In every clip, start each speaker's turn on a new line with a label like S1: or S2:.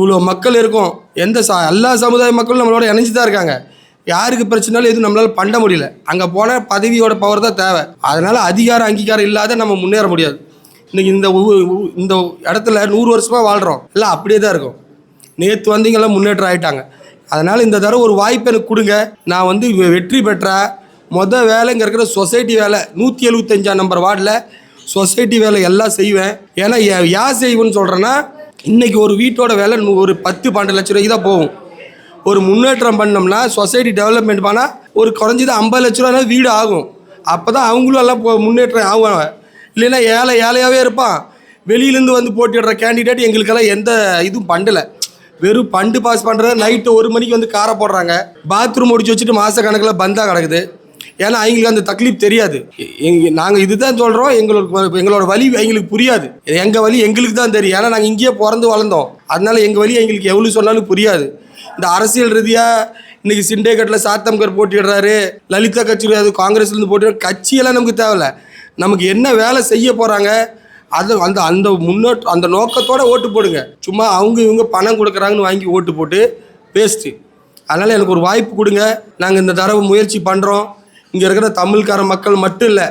S1: இவ்வளோ மக்கள் இருக்கும், எல்லா சமுதாய மக்களும் நம்மளோட இணைஞ்சு தான் இருக்காங்க. யாருக்கு பிரச்சனாலும் எதுவும் நம்மளால பண்ண முடியல. அங்கே போனால் பதவியோட பவர் தான் தேவை. அதனால் அங்கீகாரம் இல்லாத நம்ம முன்னேற முடியாது. இன்றைக்கி இந்த இடத்துல 100 வருஷமாக வாழ்கிறோம், எல்லாம் அப்படியே தான் இருக்கும். நேற்று வந்தீங்கெல்லாம் முன்னேற்றம் ஆகிட்டாங்க. அதனால் இந்த தடவை ஒரு வாய்ப்பு எனக்கு கொடுங்க. நான் வெற்றி பெற்றா வேலைங்க இருக்கிற சொசைட்டி வேலை 175 நம்பர் வார்டில் சொசைட்டி வேலை எல்லாம் செய்வேன். ஏன்னா ஏன் செய்வேன்னு சொல்கிறேன்னா, இன்றைக்கி ஒரு வீட்டோட வேலை ஒரு 10-12 லட்ச ரூபாய்க்கு தான் போகும். ஒரு முன்னேற்றம் பண்ணோம்னா சொசைட்டி டெவலப்மெண்ட் பண்ணால் ஒரு குறைஞ்சது 50 லட்ச ரூபா வீடு ஆகும். அப்போ தான் அவங்களும் எல்லாம் முன்னேற்றம் ஆகுவாங்க. இல்லைன்னா ஏழையாகவே இருப்பான். வெளியிலேருந்து போட்டிடுற கேண்டிடேட் எங்களுக்கெல்லாம் எந்த இதுவும் பண்ணலை. வெறும் பண்டு பாஸ் பண்ணுறது. நைட்டு 1 மணிக்கு காரை போடுறாங்க. பாத்ரூம் முடிச்சு வச்சுட்டு மாத கணக்கில் பந்தாக கிடக்குது. ஏன்னா அவங்களுக்கு அந்த தக்லீஃப் தெரியாது. நாங்கள் இதுதான் சொல்கிறோம், எங்களோட வலி எங்களுக்கு புரியாது. எங்கள் வலி எங்களுக்கு தான் தெரியும். ஏன்னா நாங்கள் இங்கேயே பிறந்து வளர்ந்தோம். அதனால் எங்கள் வலி எங்களுக்கு எவ்வளோ சொன்னாலும் புரியாது. இந்த அரசியல் ரீதியாக இன்றைக்கி சிண்டேகட்டில் சாத்தம்கர் போட்டிடுறாரு, லலிதா கட்சி அது காங்கிரஸ்லேருந்து போட்டிடுற கட்சியெல்லாம் நமக்கு தேவையில்லை. நமக்கு என்ன வேலை செய்ய போகிறாங்க அந்த முன்னேற்றம் அந்த நோக்கத்தோடு ஓட்டு போடுங்க. சும்மா இவங்க பணம் கொடுக்குறாங்கன்னு வாங்கி ஓட்டு போட்டு பேஸ்ட்டு. அதனால் எனக்கு ஒரு வாய்ப்பு கொடுங்க. நாங்கள் இந்த தடவை முயற்சி பண்ணுறோம். இங்கே இருக்கிற தமிழ்கார மக்கள் மட்டும் இல்லை,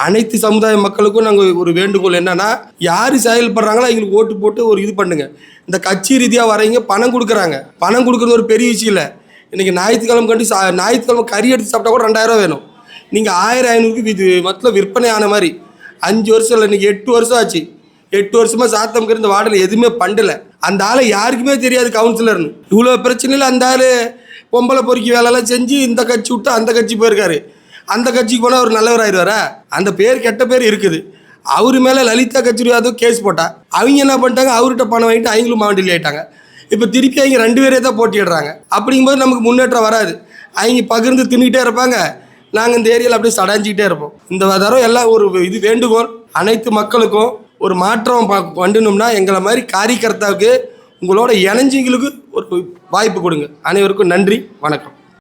S1: அனைத்து சமுதாய மக்களுக்கும் நாங்கள் ஒரு வேண்டுகோள் என்னென்னா, யார் செயல்படுறாங்களோ எங்களுக்கு ஓட்டு போட்டு ஒரு இது பண்ணுங்க. இந்த கட்சி ரீதியாக வரீங்க, பணம் கொடுக்குறாங்க. பணம் கொடுக்குறது ஒரு பெரிய விஷயம் இல்லை. இன்றைக்கி ஞாயிற்றுக்கிழமை கறி எடுத்து சாப்பிட்டா கூட 2000 ரூபா வேணும். நீங்கள் 1000-500க்கு இது மொத்தம் விற்பனை ஆன மாதிரி 5 வருஷம் இல்லை, இன்றைக்கி 8 வருஷம் ஆச்சு. 8 வருஷமாக சாத்தம்கர் இந்த வார்டில் எதுவுமே பண்ணலை. அந்த ஆளை யாருக்குமே தெரியாது கவுன்சிலர்னு. இவ்வளோ பிரச்சனையில் அந்த ஆள் பொம்பளை பொறுக்கி வேலைலாம் செஞ்சு இந்த கட்சி விட்டு அந்த கட்சி போயிருக்காரு. அந்த கட்சிக்கு போனால் அவர் நல்லவர் ஆயிடுவாரா? அந்த பேர் கெட்ட பேர் இருக்குது. அவர் மேலே லலிதா கட்சி அதுவும் கேஸ் போட்டா. அவங்க என்ன பண்ணிட்டாங்க, அவர்கிட்ட பணம் வாங்கிட்டு அவங்களும் மாவண்டில் ஆகிட்டாங்க. இப்போ திருப்பி அவங்க 2 பேரே தான் போட்டிடுறாங்க. அப்படிங்கும்போது நமக்கு முன்னேற்றம் வராது. அவங்க பகிர்ந்து தின்னுக்கிட்டே இருப்பாங்க, நாங்கள் இந்த ஏரியாவில் அப்படியே சடாஞ்சிக்கிட்டே இருப்போம். இந்த தடவை எல்லாம் ஒரு இது வேண்டுகோள், அனைத்து மக்களுக்கும் ஒரு மாற்றம் பண்ணணும்னா எங்களை மாதிரி காரியகர்த்தாவுக்கு உங்களோட இணைஞ்சிங்களுக்கு ஒரு வாய்ப்பு கொடுங்க. அனைவருக்கும் நன்றி, வணக்கம்.